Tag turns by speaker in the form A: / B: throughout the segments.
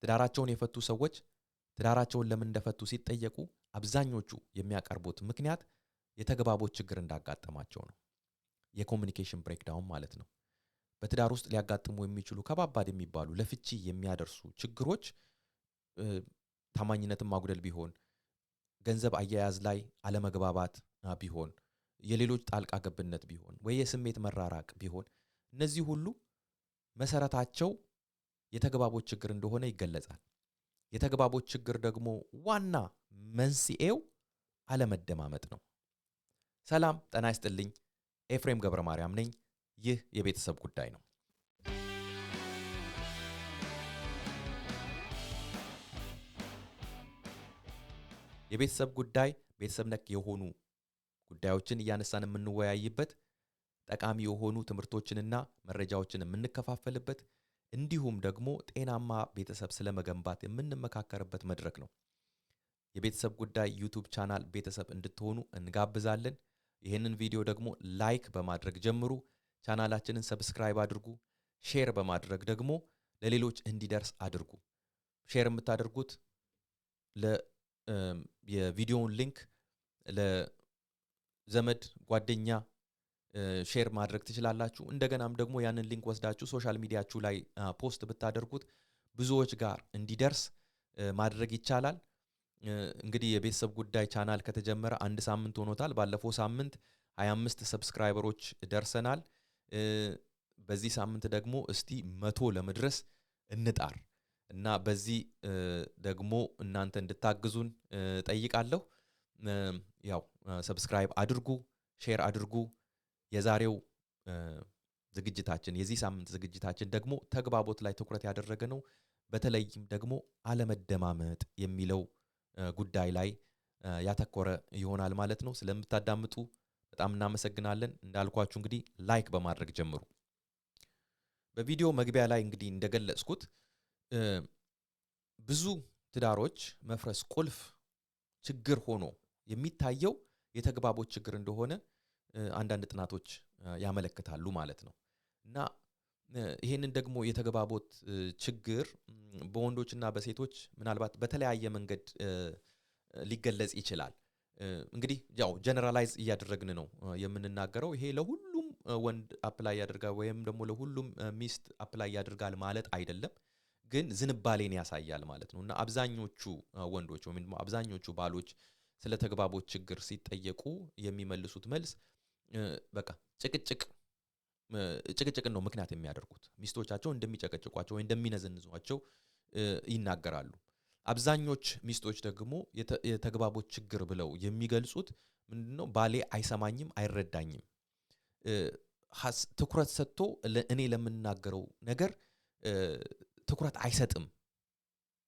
A: ትዳራቸውን የፈቱ ሰዎች ትዳራቸውን ለምን እንደፈቱ ሲጠየቁ አብዛኞቹ የሚያቀርቡት ምክንያት የተግባቦት ችግር እንዳጋጠማቸው ነው። የኮሙኒኬሽን ብሬክዳውን ማለት ነው። በትዳር ውስጥ ሊያጋጥሙ የሚችሉ ከባባድ የሚባሉ ለፍቺ የሚያደርሱ ችግሮች ታማኝነትን ማጉደል ቢሆን፣ ገንዘብ አያያዝ ላይ አለመግባባት ቢሆን፣ የሌሎች ጣልቃ ገብነት ቢሆን ወይ የስሜት መራራቅ ቢሆን እነዚህ ሁሉ መሰረታቸው የተግባቦት ችግር እንደሆነ ይገለጻል። የተግባቦት ችግር ደግሞ ዋና መንስኤው አለመደማመጥ ነው። ሰላም ጤና ይስጥልኝ። ኤፍሬም ገብረ ማርያም ነኝ። ይህ የቤተሰብ ጉዳይ ነው። የቤተሰብ ጉዳይ ቤተሰብ ነክ የሆኑ ጉዳዮችን እያነሳን የምንወያይበት፣ ጠቃሚ የሆኑ ትምህርቶችንና መረጃዎችን የምንከፋፈልበት፣ እንዲሁም ደግሞ ጤናማ ቤተሰብ ስለመገንባት የምንመካከርበት መድረክ ነው። የቤተሰብ ጉዳይ ዩቲዩብ ቻናል ቤተሰብ እንድትሆኑ እንጋብዛለን። ይህንን ቪዲዮ ደግሞ ላይክ በማድረግ ጀምሩ። ቻናላችንን ሰብስክራይብ አድርጉ። ሼር በማድረግ ደግሞ ለሌሎች እንዲደርስ አድርጉ። ሼር የምታደርጉት የቪዲዮውን ሊንክ ለዘመድ ጓደኛ ሼር ማድረግ ትችላላችሁ። እንደገናም ደግሞ ያንን ሊንክ ወስዳችሁ ሶሻል ሚዲያችሁ ላይ ፖስት ብታደርጉት ብዙዎች ጋር እንዲደርስ ማድረግ ይቻላል። እንግዲህ የቤተሰብ ጉዳይ ቻናል ከተጀመረ 1 ሳምንት ሆኖታል። ባለፈው ሳምንት 25 ሰብስክራይበሮች ደርሰናል። በዚህ ሳምንት ደግሞ እስቲ 100 ለመድረስ እንጣር እና በዚህ ደግሞ እናንተ እንድታግዙን ጠይቃለሁ። ያው ሰብስክራይብ አድርጉ፣ ሼር አድርጉ። የዛሬው ዝግጅታችን የዚህ ሳምንት ዝግጅታችን ደግሞ ተግባቦት ላይ ትኩረት ያደረገ ነው። በተለይም ደግሞ አለመደማመጥ የሚለው ጉዳይ ላይ ያተኮረ ይሆናል ማለት ነው። ስለምታዳምጡ በጣም እናመሰግናለን። እንዳልኳችሁ እንግዲህ ላይክ በማድረግ ጀምሩ። በቪዲዮ መግቢያ ላይ እንግዲህ እንደገለጽኩት ብዙ ትዳሮች መፍረስ ቁልፍ ችግር ሆኖ የሚታየው የተግባቦት ችግር እንደሆነ አንዳንድ ጥናቶች ያመለክታሉ ማለት ነው። እና ይሄንን ደግሞ የተግባቦት ችግር በወንዶችና በሴቶች ምናልባት በተለያየ መንገድ ሊገለጽ ይችላል። እንግዲህ ያው ጀነራላይዝ እያደረግን ነው የምንናገረው። ይሄ ለሁሉም ወንድ አፕላይ ያደርጋል ወይም ደግሞ ለሁሉም ሚስት አፕላይ ያደርጋል ማለት አይደለም፣ ግን ዝንባሌን ያሳያል ማለት ነው። እና አብዛኞቹ ወንዶች ወይም ደግሞ አብዛኞቹ ባሎች ስለ ተግባቦት ችግር ሲጠየቁ የሚመልሱት መልስ በቃ ጭቅጭቅን ነው ምክንያት የሚያደርጉት። ሚስቶቻቸው እንደሚጨቀጭቋቸው ወይ እንደሚነዘንዟቸው ይናገራሉ። አብዛኞች ሚስቶች ደግሞ የተግባቦት ችግር ብለው የሚገልጹት ምንድነው? ባሌ አይሰማኝም፣ አይረዳኝም፣ ትኩረት ሰጥቶ እኔ ለምናገረው ነገር ትኩረት አይሰጥም፣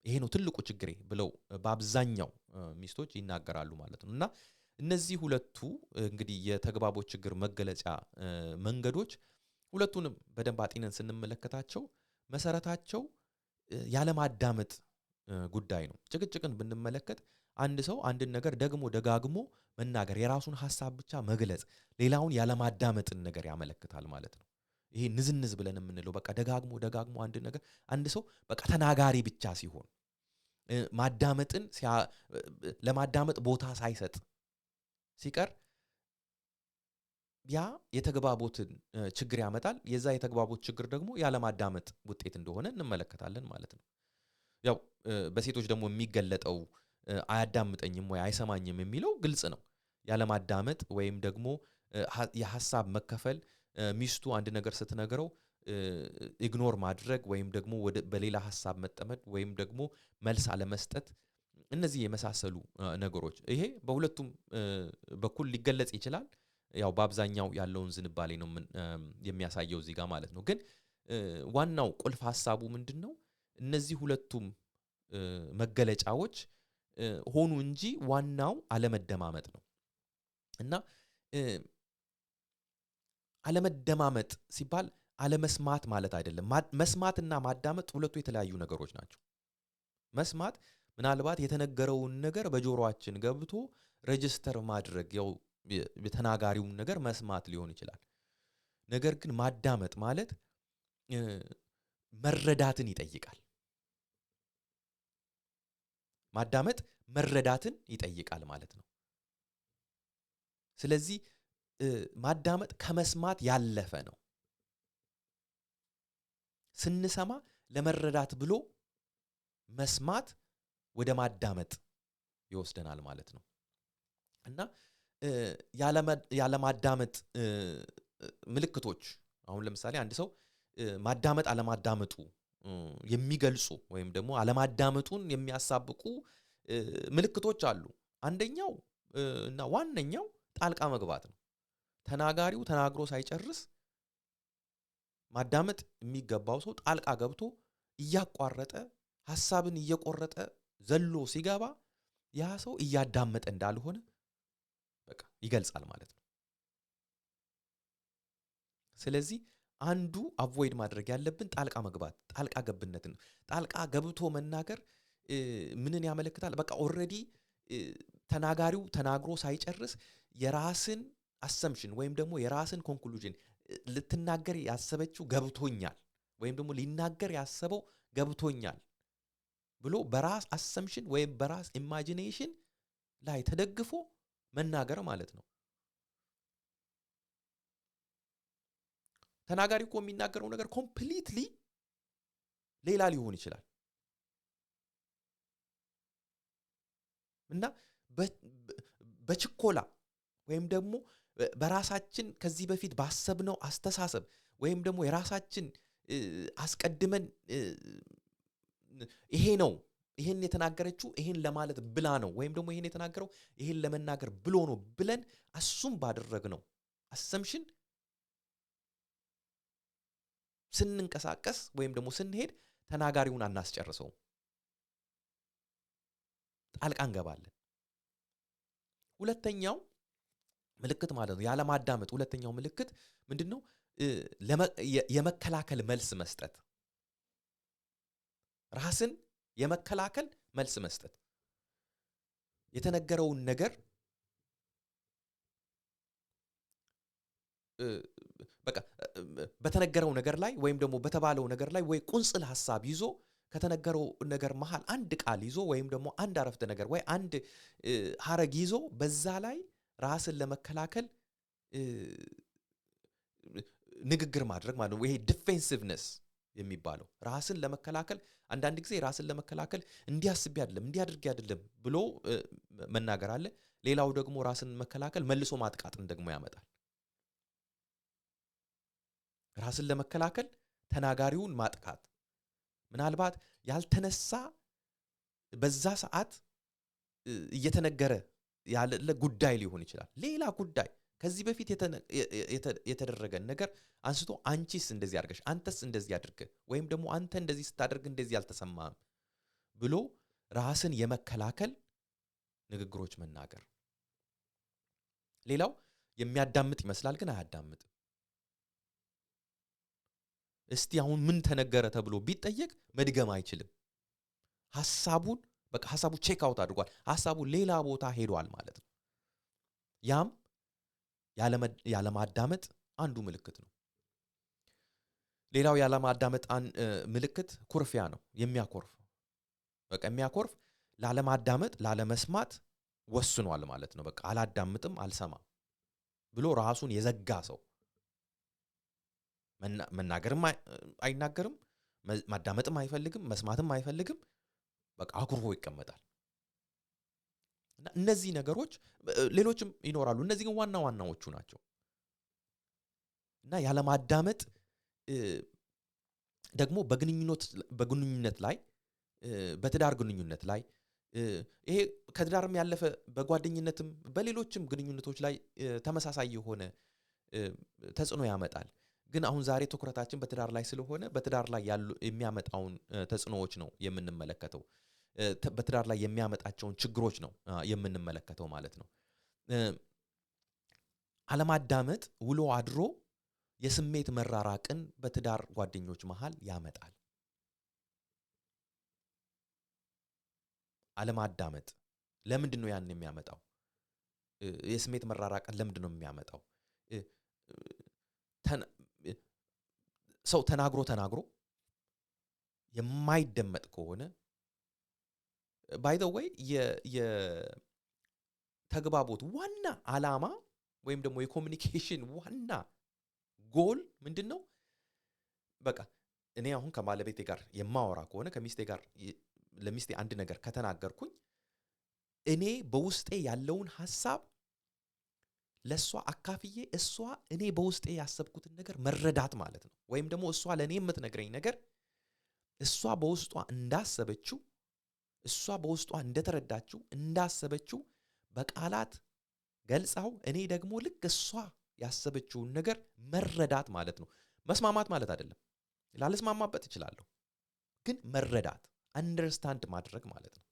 A: ይሄ ነው ትልቁ ችግሬ ብለው በአብዛኛው ሚስቶች ይናገራሉ ማለት ነው። እና እነዚህ ሁለቱ እንግዲህ የተግባቦት ችግር መገለጫ መንገዶች ሁለቱንም በደንብ አጢነን ስንመለከታቸው መሰረታቸው ያለማዳመጥ ጉዳይ ነው። ጭቅጭቅን ብንመለከት አንድ ሰው አንድን ነገር ደግሞ ደጋግሞ መናገር፣ የራሱን ሐሳብ ብቻ መግለጽ ሌላውን ያለማዳመጥን ነገር ያመለክታል ማለት ነው። ይሄ ንዝንዝ ብለን የምንለው በቃ ደጋግሞ አንድ ነገር አንድ ሰው በቃ ተናጋሪ ብቻ ሲሆን ማዳመጥን ለማዳመጥ ቦታ ሳይሰጥ ሲቀር ያ የተግባቦትን ችግር ያመጣል። የዛ የተግባቦት ችግር ደግሞ ያለማዳመጥ ውጤት እንደሆነ እንመለከታለን ማለት ነው። ያው በሴቶች ደግሞ የሚገለጠው አያዳምጠኝም ወይ አይሰማኝም የሚለው ግልጽ ነው። ያለማዳመጥ ወይም ደግሞ የሐሳብ መከፈል፣ ሚስቱ አንድ ነገር ስትነግረው ኢግኖር ማድረግ ወይም ደግሞ በሌላ ሐሳብ መጠመድ ወይም ደግሞ መልስ አለመስጠት፣ እነዚህ የመሳሰሉ ነገሮች ይሄ በሁለቱም በኩል ሊገለጽ ይችላል። ያው በአብዛኛው ያለውን ዝንባሌ ነው የሚያሳየው እዚህ ጋር ማለት ነው። ግን ዋናው ቁልፍ ሐሳቡ ምንድነው? እነዚህ ሁለቱም መገለጫዎች ሆኑ እንጂ ዋናው አለመደማመጥ ነው። እና አለመደማመጥ ሲባል አለመስማት ማለት አይደለም። መስማትና ማዳመጥ ሁለቱ የተለያዩ ነገሮች ናቸው። መስማት ምናልባት የተነገረውን ነገር በጆሮአችን ገብቶ ሬጂስተር ማድረግ ያው የተናጋሪውን ነገር መስማት ሊሆን ይችላል። ነገር ግን ማዳመጥ ማለት መረዳትን ይጠይቃል። ማዳመጥ መረዳትን ይጠይቃል ማለት ነው። ስለዚህ ማዳመጥ ከመስማት ያለፈ ነው። ስንሰማ ለመረዳት ብሎ መስማት ወደ ማዳመጥ ይወስደናል ማለት ነው። እና ያለማዳመጥ ምልክቶች አሁን ለምሳሌ አንድ ሰው ማዳመጥ አለማዳመጡ የሚገልጹ ወይም ደግሞ አለማዳመጡን የሚያሳብቁ ምልክቶች አሉ። አንደኛው እና ዋነኛው ጣልቃ መግባት ነው። ተናጋሪው ተናግሮ ሳይጨርስ ማዳመጥ የሚገባው ሰው ጣልቃ ገብቶ እያቋረጠ ሐሳብን እየቆረጠ ዘሎ ሲገባ ያ ሰው እያዳመጠ እንዳልሆነ በቃ ይገልጻል ማለት ነው። ስለዚህ አንዱ አቮይድ ማድረግ ያለብን ጣልቃ መግባት፣ ጣልቃ ገብነትን ነው። ጣልቃ ገብቶ መናገር ምንን ያመለክታል? በቃ ኦልሬዲ ተናጋሪው ተናግሮ ሳይጨርስ የራስን አሰምሽን ወይም ደግሞ የራስን ኮንክሉዥን ልትናገር ያሰበችው ገብቶኛል ወይም ደግሞ ሊናገር ያሰበው ገብቶኛል ብሎ በራስ አሰምሽን ወይም በራስ ኢማጂኔሽን ላይ ተደግፎ መናገር ማለት ነው። ተናጋሪው እኮ የሚናገረው ነገር ኮምፕሊትሊ ሌላ ሊሆን ይችላል እና በችኮላ ወይም ደግሞ በራሳችን ከዚህ በፊት ባሰብነው አስተሳሰብ ወይም ደግሞ የራሳችን አስቀድመን ይሄ ነው ይሄን የተናገረችው ይሄን ለማለት ብላ ነው ወይም ደግሞ ይሄን የተናገረው ይሄን ለመናገር ብሎ ነው ብለን አሱም ባደረግነው አሰምሽን ስንንቀሳቀስ ወይም ደግሞ ስንሄድ ተናጋሪውን አናስጨርሰው፣ ጣልቃ እንገባለን። ሁለተኛው ምልክት ማለት ነው ያለማዳመጥ ሁለተኛው ምልክት ምንድነው? የመከላከል መልስ መስጠት፣ ራስን የመከላከል መልስ መስጠት። የተነገረውን ነገር በቃ በተነገረው ነገር ላይ ወይም ደግሞ በተባለው ነገር ላይ ወይ ቁንጽል ሐሳብ ይዞ ከተነገረው ነገር መሃል አንድ ቃል ይዞ ወይም ደግሞ አንድ አረፍተ ነገር ወይ አንድ ሐረግ ይዞ በዛ ላይ ራስን ለመከላከል ንግግር ማድረግ ማለት ነው። ይሄ ዲፌንሲቭነስ የሚባለው ራስን ለመከላከል አንዳንድ ጊዜ ራስን ለመከላከል እንዲያስብ አይደለም እንዲያድርግ አይደለም ብሎ መናገር አለ። ሌላው ደግሞ ራስን መከላከል መልሶ ማጥቃትን ደግሞ ያመጣል። ራስን ለመከላከል ተናጋሪውን ማጥቃት ምናልባት ያልተነሳ በዛ ሰዓት እየተነገረ ያለ ጉዳይ ሊሆን ይችላል። ሌላ ጉዳይ ከዚህ በፊት የተደረገን ነገር አንስቶ አንቺስ እንደዚህ አድርገሽ አንተስ እንደዚህ አድርገ ወይም ደግሞ አንተ እንደዚህ ስታደርግ እንደዚህ አልተሰማህም ብሎ ራስን የመከላከል ንግግሮች መናገር። ሌላው የሚያዳምጥ ይመስላል ግን አያዳምጥም። እስቲ አሁን ምን ተነገረ ተብሎ ቢጠየቅ መድገም አይችልም። ሐሳቡን በቃ ሐሳቡ ቼክ አውት አድርጓል። ሐሳቡ ሌላ ቦታ ሄዷል ማለት ነው። ያም ያለማዳመጥ አንዱ ምልክት ነው። ሌላው ያለማዳመጥ ምልክት ኩርፊያ ነው። የሚያኮርፍ በቃ የሚያኮርፍ ላለማዳመጥ ላለመስማት ወስኗል ማለት ነው። በቃ አላዳምጥም አልሰማም ብሎ ራሱን የዘጋ ሰው መናገርም አይናገርም፣ ማዳመጥም አይፈልግም፣ መስማትም አይፈልግም። በቃ አኩርፎ ይቀመጣል። እና እነዚህ ነገሮች ሌሎችም ይኖራሉ። እነዚህ ግን ዋና ዋናዎቹ ናቸው። እና ያለማዳመጥ ደግሞ በግንኙነት ላይ በትዳር ግንኙነት ላይ ይሄ ከትዳርም ያለፈ በጓደኝነትም በሌሎችም ግንኙነቶች ላይ ተመሳሳይ የሆነ ተጽዕኖ ያመጣል። ግን አሁን ዛሬ ትኩረታችን በትዳር ላይ ስለሆነ በትዳር ላይ ያሉ የሚያመጣውን ተጽዕኖዎች ነው የምንመለከተው። በትዳር ላይ የሚያመጣቸውን ችግሮች ነው የምንመለከተው ማለት ነው። አለማዳመጥ ውሎ አድሮ የስሜት መራራቅን በትዳር ጓደኞች መሃል ያመጣል። አለማዳመጥ ለምንድን ነው ያን የሚያመጣው? የስሜት መራራቅን ለምንድን ነው የሚያመጣው? ሰው ተናግሮ የማይደመጥ ከሆነ ባይ ዘ ዌይ የተግባቦት ዋና ዓላማ ወይም ደግሞ የኮሚኒኬሽን ዋና ጎል ምንድን ነው? በቃ እኔ አሁን ከባለቤቴ ጋር የማወራ ከሆነ ከሚስቴ ጋር ለሚስቴ አንድ ነገር ከተናገርኩኝ እኔ በውስጤ ያለውን ሐሳብ ለሷ አካፍዬ እሷ እኔ በውስጤ ያሰብኩትን ነገር መረዳት ማለት ነው። ወይም ደግሞ እሷ ለኔ የምትነግረኝ ነገር እሷ በውስጧ እንዳሰበችው እሷ በውስጧ እንደተረዳችው እንዳሰበችው በቃላት ገልጻው እኔ ደግሞ ልክ እሷ ያሰበችውን ነገር መረዳት ማለት ነው። መስማማት ማለት አይደለም። ላልስማማበት እችላለሁ፣ ግን መረዳት አንደርስታንድ ማድረግ ማለት ነው።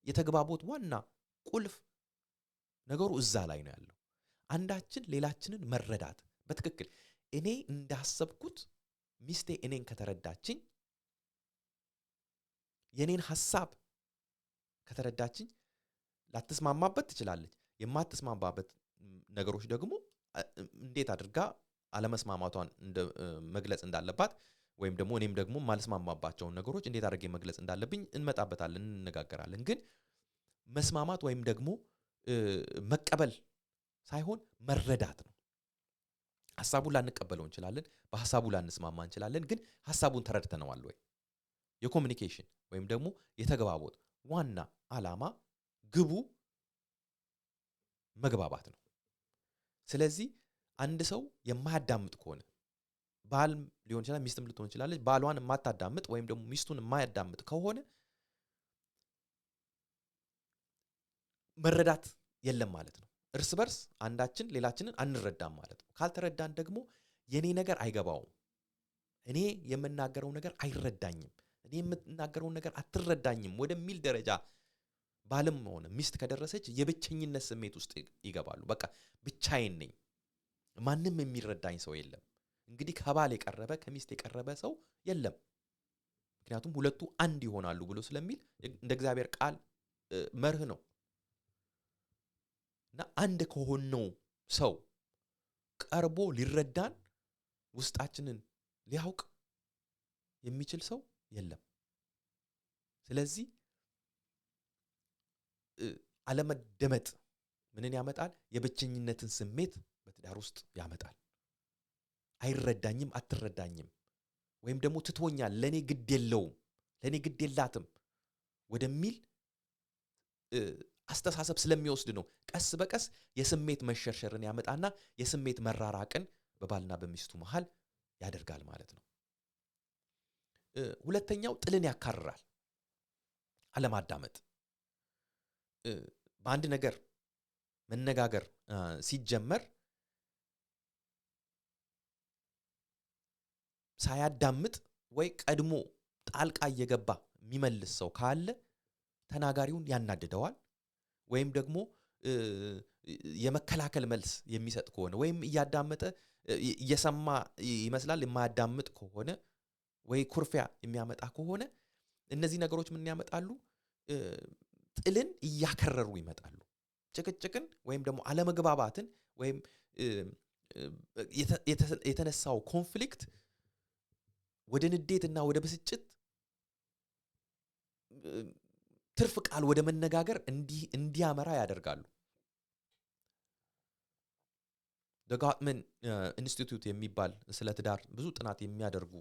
A: የተግባቦት ዋና ቁልፍ ነገሩ እዛ ላይ ነው ያለው። አንዳችን ሌላችንን መረዳት በትክክል እኔ እንዳሰብኩት ሚስቴ እኔን ከተረዳችኝ የኔን ሐሳብ ከተረዳችኝ ላትስማማበት ትችላለች። የማትስማማበት ነገሮች ደግሞ እንዴት አድርጋ አለመስማማቷን መግለጽ እንዳለባት ወይም ደግሞ እኔም ደግሞ ማልስማማባቸውን ነገሮች እንዴት አድርጌ መግለጽ እንዳለብኝ እንመጣበታለን፣ እንነጋገራለን። ግን መስማማት ወይም ደግሞ መቀበል ሳይሆን መረዳት ነው። ሐሳቡን ላንቀበለው እንችላለን፣ በሐሳቡ ላንስማማ እንችላለን። ግን ሐሳቡን ተረድተነዋል ወይ? የኮሚኒኬሽን ወይም ደግሞ የተግባቦት ዋና ዓላማ ግቡ መግባባት ነው። ስለዚህ አንድ ሰው የማያዳምጥ ከሆነ ባል ሊሆን ይችላል፣ ሚስትም ልትሆን ትችላለች። ባሏን የማታዳምጥ ወይም ደግሞ ሚስቱን የማያዳምጥ ከሆነ መረዳት የለም ማለት ነው። እርስ በርስ አንዳችን ሌላችንን አንረዳም ማለት ነው። ካልተረዳን ደግሞ የኔ ነገር አይገባውም፣ እኔ የምናገረው ነገር አይረዳኝም፣ እኔ የምናገረው ነገር አትረዳኝም ወደሚል ደረጃ ባልም ሆነ ሚስት ከደረሰች የብቸኝነት ስሜት ውስጥ ይገባሉ። በቃ ብቻዬን ነኝ፣ ማንም የሚረዳኝ ሰው የለም። እንግዲህ ከባል የቀረበ ከሚስት የቀረበ ሰው የለም። ምክንያቱም ሁለቱ አንድ ይሆናሉ ብሎ ስለሚል እንደ እግዚአብሔር ቃል መርህ ነው። እና አንድ ከሆነው ሰው ቀርቦ ሊረዳን ውስጣችንን ሊያውቅ የሚችል ሰው የለም። ስለዚህ አለመደመጥ ምንን ያመጣል? የብቸኝነትን ስሜት በትዳር ውስጥ ያመጣል። አይረዳኝም፣ አትረዳኝም፣ ወይም ደግሞ ትቶኛል፣ ለኔ ግድ የለውም፣ ለኔ ግድ የላትም ወደሚል አስተሳሰብ ስለሚወስድ ነው። ቀስ በቀስ የስሜት መሸርሸርን ያመጣና የስሜት መራራቅን በባልና በሚስቱ መሃል ያደርጋል ማለት ነው። ሁለተኛው ጥልን ያካርራል። አለማዳመጥ በአንድ ነገር መነጋገር ሲጀመር ሳያዳምጥ ወይ ቀድሞ ጣልቃ እየገባ የሚመልስ ሰው ካለ ተናጋሪውን ያናድደዋል። ወይም ደግሞ የመከላከል መልስ የሚሰጥ ከሆነ ወይም እያዳመጠ እየሰማ ይመስላል የማያዳምጥ ከሆነ ወይ ኩርፊያ የሚያመጣ ከሆነ እነዚህ ነገሮች ምን ያመጣሉ? ጥልን እያከረሩ ይመጣሉ። ጭቅጭቅን ወይም ደግሞ አለመግባባትን ወይም የተነሳው ኮንፍሊክት ወደ ንዴትና ወደ ብስጭት ትርፍ ቃል ወደ መነጋገር እንዲያመራ ያደርጋሉ። ደጋትመን ኢንስቲትዩት የሚባል ስለ ትዳር ብዙ ጥናት የሚያደርጉ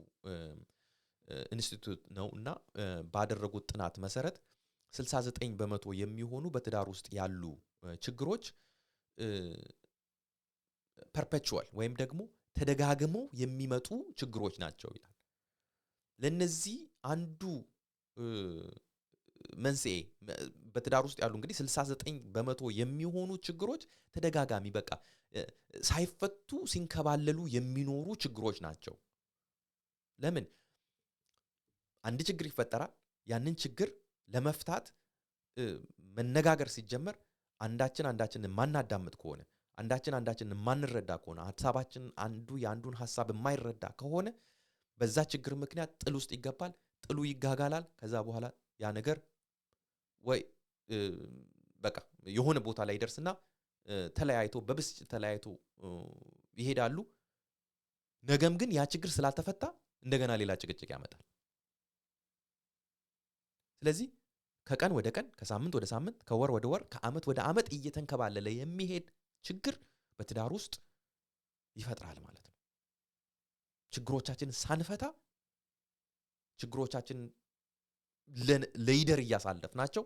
A: ኢንስቲትዩት ነው እና ባደረጉት ጥናት መሰረት 69% የሚሆኑ በትዳር ውስጥ ያሉ ችግሮች ፐርፔቹዋል ወይም ደግሞ ተደጋግመው የሚመጡ ችግሮች ናቸው ይላል። ለነዚህ አንዱ መንስኤ በትዳር ውስጥ ያሉ እንግዲህ 69% የሚሆኑ ችግሮች ተደጋጋሚ በቃ ሳይፈቱ ሲንከባለሉ የሚኖሩ ችግሮች ናቸው። ለምን? አንድ ችግር ይፈጠራል። ያንን ችግር ለመፍታት መነጋገር ሲጀመር አንዳችንን ማናዳምጥ ከሆነ አንዳችንን ማንረዳ ከሆነ ሐሳባችን አንዱ የአንዱን ሐሳብ የማይረዳ ከሆነ በዛ ችግር ምክንያት ጥል ውስጥ ይገባል። ጥሉ ይጋጋላል። ከዛ በኋላ ያ ነገር ወይ በቃ የሆነ ቦታ ላይ ይደርስና ተለያይቶ በብስጭት ተለያይቶ ይሄዳሉ። ነገም ግን ያ ችግር ስላልተፈታ እንደገና ሌላ ጭቅጭቅ ያመጣል። ስለዚህ ከቀን ወደ ቀን፣ ከሳምንት ወደ ሳምንት፣ ከወር ወደ ወር፣ ከዓመት ወደ ዓመት እየተንከባለለ የሚሄድ ችግር በትዳር ውስጥ ይፈጥራል ማለት ነው። ችግሮቻችንን ሳንፈታ ችግሮቻችን ለይደር እያሳለፍናቸው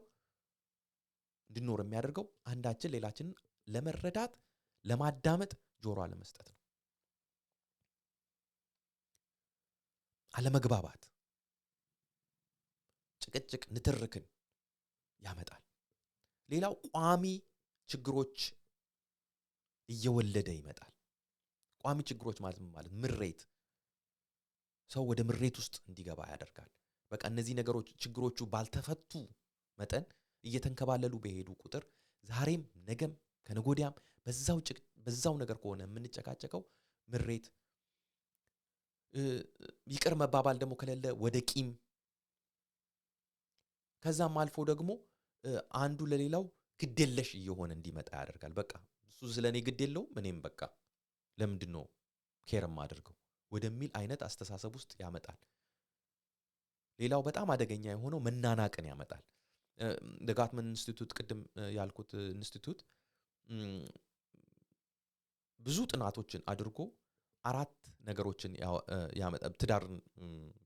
A: እንድንኖር የሚያደርገው አንዳችን ሌላችንን ለመረዳት ለማዳመጥ ጆሮ አለመስጠት ነው። አለመግባባት፣ ጭቅጭቅ፣ ንትርክን ያመጣል። ሌላው ቋሚ ችግሮች እየወለደ ይመጣል። ቋሚ ችግሮች ማለት ምሬት፣ ሰው ወደ ምሬት ውስጥ እንዲገባ ያደርጋል። በቃ እነዚህ ነገሮች ችግሮቹ ባልተፈቱ መጠን እየተንከባለሉ በሄዱ ቁጥር ዛሬም ነገም ከነጎዲያም በዛው ነገር ከሆነ የምንጨቃጨቀው ምሬት፣ ይቅር መባባል ደግሞ ከሌለ ወደ ቂም፣ ከዛም አልፎ ደግሞ አንዱ ለሌላው ግዴለሽ እየሆነ እንዲመጣ ያደርጋል። በቃ እሱ ስለኔ ግድ የለውም እኔም በቃ ለምንድነው ኬርም አድርገው ወደሚል አይነት አስተሳሰብ ውስጥ ያመጣል። ሌላው በጣም አደገኛ የሆነው መናናቅን ያመጣል። ጋትመን ኢንስቲትዩት ቅድም ያልኩት ኢንስቲትዩት ብዙ ጥናቶችን አድርጎ 4 ነገሮችን ያመጣ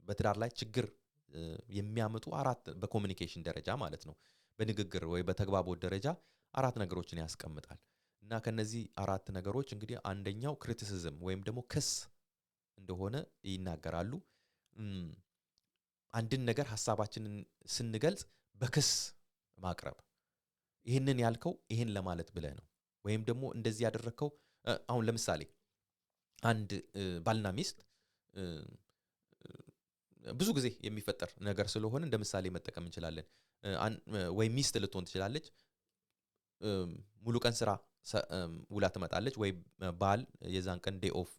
A: በትዳር ላይ ችግር የሚያመጡ 4 በኮሙኒኬሽን ደረጃ ማለት ነው፣ በንግግር ወይ በተግባቦት ደረጃ 4 ነገሮችን ያስቀምጣል። እና ከነዚህ 4 ነገሮች እንግዲህ አንደኛው ክሪቲሲዝም ወይም ደግሞ ክስ እንደሆነ ይናገራሉ። አንድን ነገር ሐሳባችንን ስንገልጽ በክስ ማቅረብ፣ ይሄንን ያልከው ይሄን ለማለት ብለህ ነው፣ ወይም ደግሞ እንደዚህ ያደረከው። አሁን ለምሳሌ አንድ ባልና ሚስት ብዙ ጊዜ የሚፈጠር ነገር ስለሆነ እንደ ምሳሌ መጠቀም እንችላለን። ወይ ሚስት ልትሆን ትችላለች፣ ሙሉ ቀን ስራ ውላ ትመጣለች፣ ወይ ባል የዛን ቀን ዴይ ኦፍ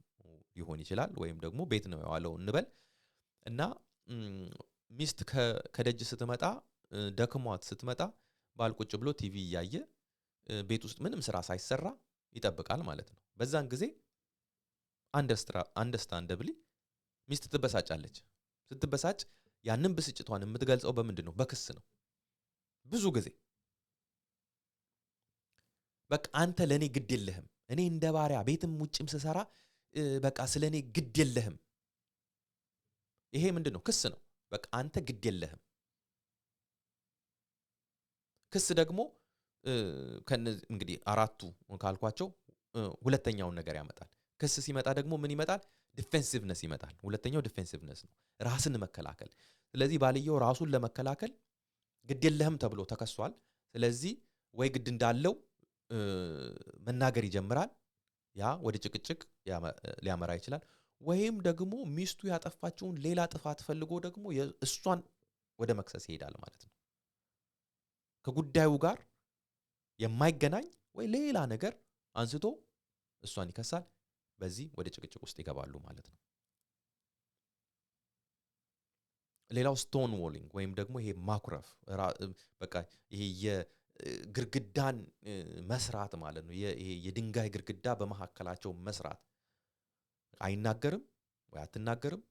A: ሊሆን ይችላል፣ ወይም ደግሞ ቤት ነው የዋለው እንበል እና ሚስት ከደጅ ስትመጣ ደክሟት ስትመጣ ባል ቁጭ ብሎ ቲቪ እያየ ቤት ውስጥ ምንም ስራ ሳይሰራ ይጠብቃል ማለት ነው። በዛን ጊዜ አንደርስታንደብሊ ሚስት ትበሳጫለች። ስትበሳጭ ያንን ብስጭቷን የምትገልጸው በምንድን ነው? በክስ ነው። ብዙ ጊዜ በቃ አንተ ለኔ ግድ የለህም፣ እኔ እንደ ባሪያ ቤትም ውጭም ስሰራ በቃ ስለኔ ግድ የለህም። ይሄ ምንድን ነው? ክስ ነው። በቃ አንተ ግድ የለህም። ክስ ደግሞ ከነዚህ እንግዲህ 4ቱ ካልኳቸው ሁለተኛውን ነገር ያመጣል። ክስ ሲመጣ ደግሞ ምን ይመጣል? ዲፌንሲቭነስ ይመጣል። ሁለተኛው ዲፌንሲቭነስ ነው፣ ራስን መከላከል። ስለዚህ ባልየው ራሱን ለመከላከል ግድ የለህም ተብሎ ተከሷል። ስለዚህ ወይ ግድ እንዳለው መናገር ይጀምራል። ያ ወደ ጭቅጭቅ ሊያመራ ይችላል። ወይም ደግሞ ሚስቱ ያጠፋችውን ሌላ ጥፋት ፈልጎ ደግሞ እሷን ወደ መክሰስ ይሄዳል ማለት ነው። ከጉዳዩ ጋር የማይገናኝ ወይ ሌላ ነገር አንስቶ እሷን ይከሳል። በዚህ ወደ ጭቅጭቅ ውስጥ ይገባሉ ማለት ነው። ሌላው ስቶን ዎሊንግ ወይም ደግሞ ይሄ ማኩረፍ፣ በቃ ይሄ የግርግዳን መስራት ማለት ነው። ይሄ የድንጋይ ግርግዳ በመካከላቸው መስራት። አይናገርም ወይ አትናገርም፣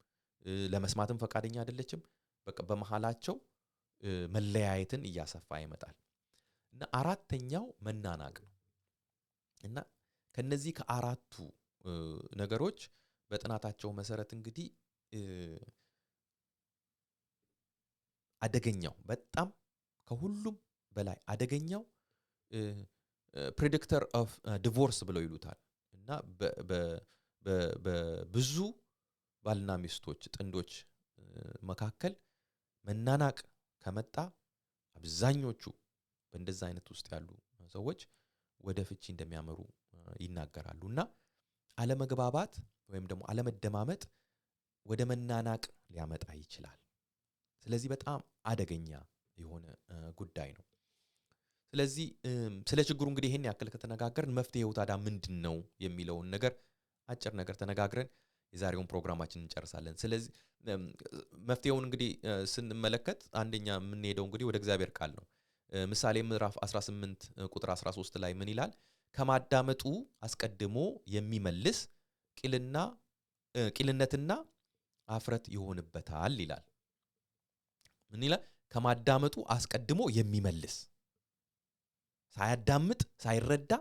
A: ለመስማትም ፈቃደኛ አይደለችም። በቃ በመሃላቸው መለያየትን እያሰፋ ይመጣል። እና 4ኛው መናናቅ ነው። እና ከነዚህ ከ4ቱ ነገሮች በጥናታቸው መሰረት እንግዲህ አደገኛው በጣም ከሁሉም በላይ አደገኛው ፕሬዲክተር ኦፍ ዲቮርስ ብለው ይሉታል። እና በብዙ ባልና ሚስቶች ጥንዶች መካከል መናናቅ ከመጣ አብዛኞቹ በእንደዛ አይነት ውስጥ ያሉ ሰዎች ወደ ፍቺ እንደሚያመሩ ይናገራሉ። እና አለመግባባት ወይም ደግሞ አለመደማመጥ ወደ መናናቅ ሊያመጣ ይችላል። ስለዚህ በጣም አደገኛ የሆነ ጉዳይ ነው። ስለዚህ ስለ ችግሩ እንግዲህ ይሄን ያክል ከተነጋገርን መፍትሄው ታዲያ ምንድነው የሚለውን ነገር አጭር ነገር ተነጋግረን የዛሬውን ፕሮግራማችንን እንጨርሳለን። ስለዚህ መፍትሄውን እንግዲህ ስንመለከት አንደኛ የምንሄደው እንግዲህ ወደ እግዚአብሔር ቃል ነው። ምሳሌ ምዕራፍ 18 ቁጥር 13 ላይ ምን ይላል? ከማዳመጡ አስቀድሞ የሚመልስ ቂልነትና አፍረት ይሆንበታል ይላል። ምን ይላል? ከማዳመጡ አስቀድሞ የሚመልስ ሳያዳምጥ ሳይረዳ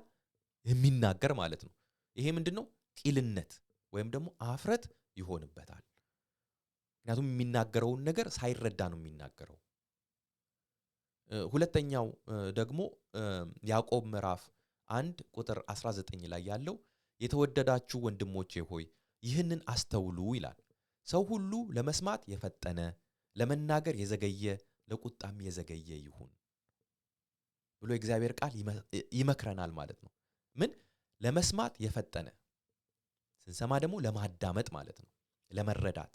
A: የሚናገር ማለት ነው። ይሄ ምንድነው? ቂልነት ወይም ደግሞ አፍረት ይሆንበታል። ምክንያቱም የሚናገረውን ነገር ሳይረዳ ነው የሚናገረው። ሁለተኛው ደግሞ ያዕቆብ ምዕራፍ 1 ቁጥር 19 ላይ ያለው የተወደዳችሁ ወንድሞቼ ሆይ ይህንን አስተውሉ ይላል። ሰው ሁሉ ለመስማት የፈጠነ ለመናገር የዘገየ ለቁጣም የዘገየ ይሁን ብሎ የእግዚአብሔር ቃል ይመክረናል ማለት ነው። ምን? ለመስማት የፈጠነ ስንሰማ ደግሞ ለማዳመጥ ማለት ነው፣ ለመረዳት።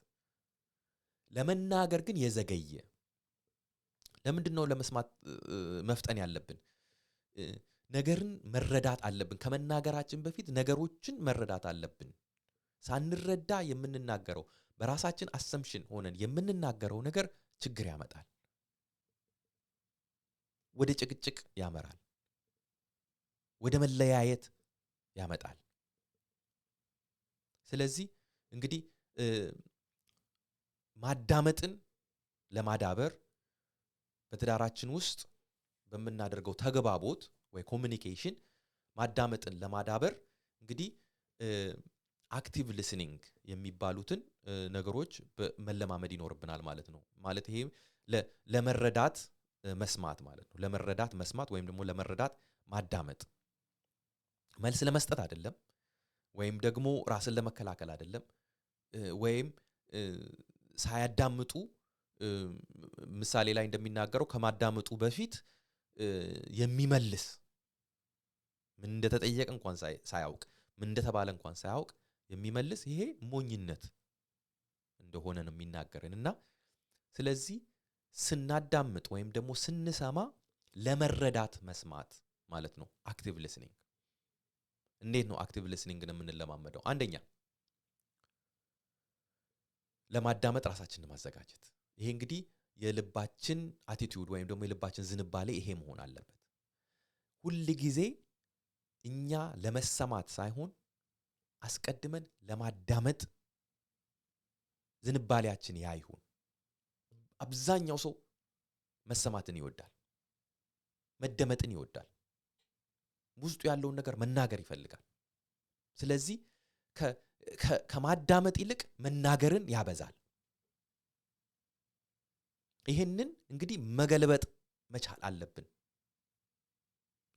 A: ለመናገር ግን የዘገየ። ለምንድነው ለመስማት መፍጠን ያለብን? ነገርን መረዳት አለብን። ከመናገራችን በፊት ነገሮችን መረዳት አለብን። ሳንረዳ የምንናገረው በራሳችን አሰምሽን ሆነን የምንናገረው ነገር ችግር ያመጣል፣ ወደ ጭቅጭቅ ያመራል፣ ወደ መለያየት ያመጣል። ስለዚህ እንግዲህ ማዳመጥን ለማዳበር በትዳራችን ውስጥ በምናደርገው ተግባቦት ወይ ኮሙኒኬሽን ማዳመጥን ለማዳበር እንግዲህ አክቲቭ ሊስኒንግ የሚባሉትን ነገሮች መለማመድ ይኖርብናል ማለት ነው። ማለት ይሄ ለመረዳት መስማት ማለት ነው። ለመረዳት መስማት ወይም ደግሞ ለመረዳት ማዳመጥ መልስ ለመስጠት አይደለም፣ ወይም ደግሞ ራስን ለመከላከል አይደለም፣ ወይም ሳያዳምጡ ምሳሌ ላይ እንደሚናገረው ከማዳመጡ በፊት የሚመልስ ምን እንደተጠየቀ እንኳን ሳያውቅ ምን እንደተባለ እንኳን ሳያውቅ የሚመልስ ይሄ ሞኝነት እንደሆነ ነው የሚናገረንና ስለዚህ ስናዳምጥ ወይም ደግሞ ስንሰማ ለመረዳት መስማት ማለት ነው አክቲቭ ሊስኒንግ። እንዴት ነው አክቲቭ ሊስኒንግን የምንለማመደው? አንደኛ ለማዳመጥ ራሳችንን ማዘጋጀት። ይሄ እንግዲህ የልባችን አቲቲዩድ ወይም ደግሞ የልባችን ዝንባሌ ይሄ መሆን አለበት። ሁል ጊዜ እኛ ለመሰማት ሳይሆን አስቀድመን ለማዳመጥ ዝንባሌያችን ያ ይሁን። አብዛኛው ሰው መሰማትን ይወዳል፣ መደመጥን ይወዳል፣ ውስጡ ያለውን ነገር መናገር ይፈልጋል። ስለዚህ ከማዳመጥ ይልቅ መናገርን ያበዛል። ይሄንን እንግዲህ መገልበጥ መቻል አለብን።